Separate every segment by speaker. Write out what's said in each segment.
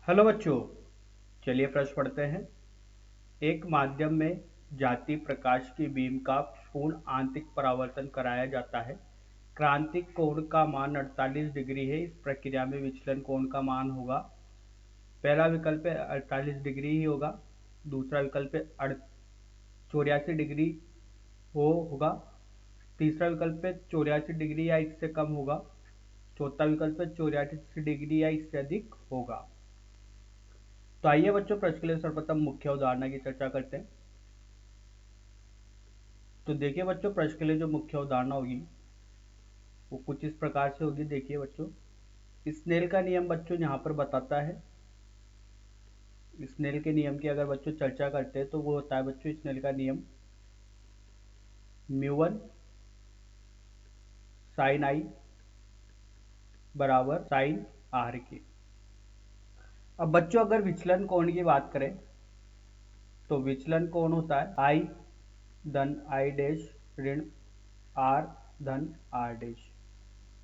Speaker 1: Hello बच्चों, चलिए प्रश्न पढ़ते हैं। एक माध्यम में जाती प्रकाश की बीम का पूर्ण आंतरिक परावर्तन कराया जाता है। क्रांतिक कोण का मान 48 डिग्री है। इस प्रक्रिया में विचलन कोण का मान होगा। पहला विकल्प है 48 डिग्री ही होगा। दूसरा विकल्प है 84 डिग्री होगा। तीसरा विकल्प है 84 डिग्री या इससे कम होगा। चौथा विकल्प है 84 डिग्री या इससे अधिक होगा। तो आइए बच्चों, प्रश्न के लिए सर्वप्रथम मुख्य उदाहरण की चर्चा करते हैं। तो देखिए बच्चों, प्रश्न के लिए जो मुख्य उदाहरण होगी वो कुछ इस प्रकार से होगी। देखिए बच्चों, स्नेल का नियम बच्चों यहाँ पर बताता है। स्नेल के नियम की अगर बच्चों चर्चा करते हैं तो वो होता है बच्चों स्नेल का नियम म्यू1 साइन आई बराबर साइन आर के। अब बच्चों अगर विचलन कोण की बात करें तो विचलन कोण होता है आई धन आई डैश ऋण आर धन आर डैश।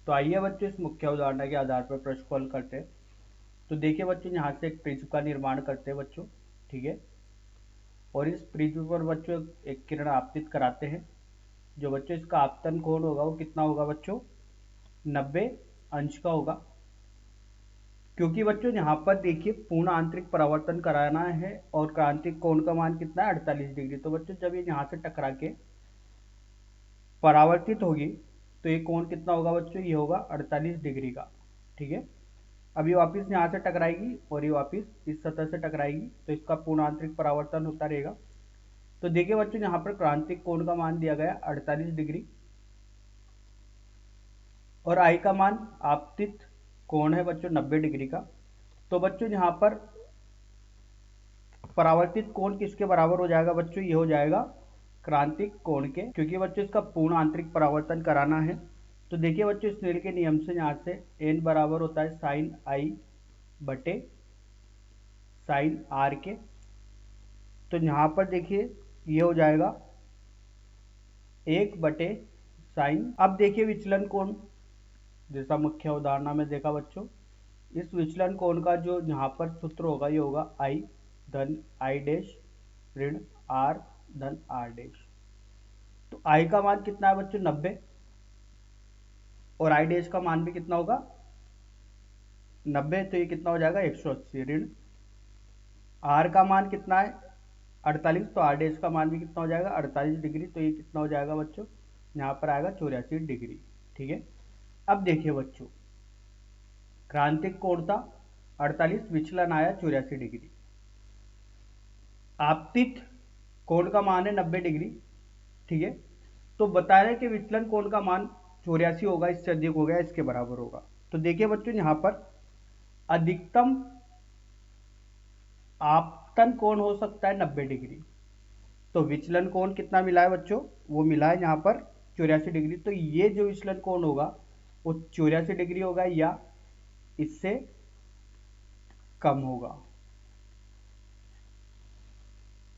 Speaker 1: तो आइए बच्चों इस मुख्य उदाहरण के आधार पर प्रश्न को हल करते हैं। तो देखिए बच्चों, यहाँ से एक प्रिज्म का निर्माण करते हैं बच्चों, ठीक है। और इस प्रिज्म पर बच्चों एक किरण आपतित कराते हैं। जो बच्चों इसका आपतन कोण होगा वो कितना होगा बच्चों? 90 अंश का होगा। क्योंकि बच्चों यहाँ पर देखिए पूर्ण आंतरिक परावर्तन कराना है और क्रांतिक कोण का मान कितना है? 48 डिग्री। तो बच्चों जब ये यहाँ से टकरा के परावर्तित होगी तो ये कोण कितना होगा बच्चों? ये होगा 48 डिग्री का, ठीक है। अब ये वापस यहाँ से टकराएगी और ये वापस इस सतह से टकराएगी, तो इसका पूर्ण आंतरिक परावर्तन होता रहेगा। तो देखिए बच्चों, यहाँ पर क्रांतिक कोण का मान दिया गया 48 डिग्री और आई का मान आपतित कोण है बच्चों 90 डिग्री का। तो बच्चों यहाँ पर परावर्तित कोण किसके बराबर हो जाएगा बच्चों? ये हो जाएगा क्रांतिक कोण के, क्योंकि बच्चों इसका पूर्ण आंतरिक परावर्तन कराना है। तो देखिए बच्चों, स्नेल के नियम से यहाँ से n बराबर होता है साइन आई बटे साइन आर के। तो यहाँ पर देखिए ये हो जाएगा 1 बटे साइन। अब देखिए विचलन कोण, जैसा मुख्य उदाहरण में देखा बच्चों, इस विचलन कोण का जो यहाँ पर सूत्र होगा ये होगा आई धन आई डैश ऋण आर धन आर डैश। तो आई का मान कितना है बच्चों? 90 और आई डैश का मान भी कितना होगा? 90। तो ये कितना हो जाएगा? 180 ऋण आर का मान कितना है? 48। तो आर डैश का मान भी कितना हो जाएगा? 48 डिग्री। तो ये कितना हो जाएगा बच्चों? यहाँ पर आएगा 84 डिग्री, ठीक है। अब देखिए बच्चों, क्रांतिक कोण था 48, विचलन आया 84 डिग्री। आपतित कोण का मान है 90 डिग्री, ठीक है। तो बता रहे कि विचलन कोण का मान 84 होगा, इससे अधिक हो गया, इसके बराबर होगा। तो देखिए बच्चों, यहाँ पर अधिकतम आपतन कोण हो सकता है 90 डिग्री। तो विचलन कोण कितना मिला है बच्चों? वो मिला है यहाँ पर 84 डिग्री। तो ये जो विचलन कोण होगा वो 84 डिग्री होगा या इससे कम होगा।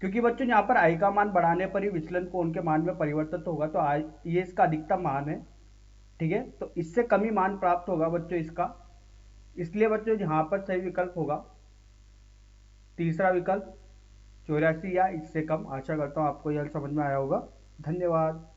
Speaker 1: क्योंकि बच्चों यहाँ पर आई का मान बढ़ाने पर ही विचलन कोण के मान में परिवर्तन तो होगा। तो आई ये इसका अधिकतम मान है, ठीक है। तो इससे कम ही मान प्राप्त होगा बच्चों इसका। इसलिए बच्चों यहाँ पर सही विकल्प होगा तीसरा विकल्प 84 या इससे कम। आशा करता हूँ आपको यह समझ में आया होगा। धन्यवाद।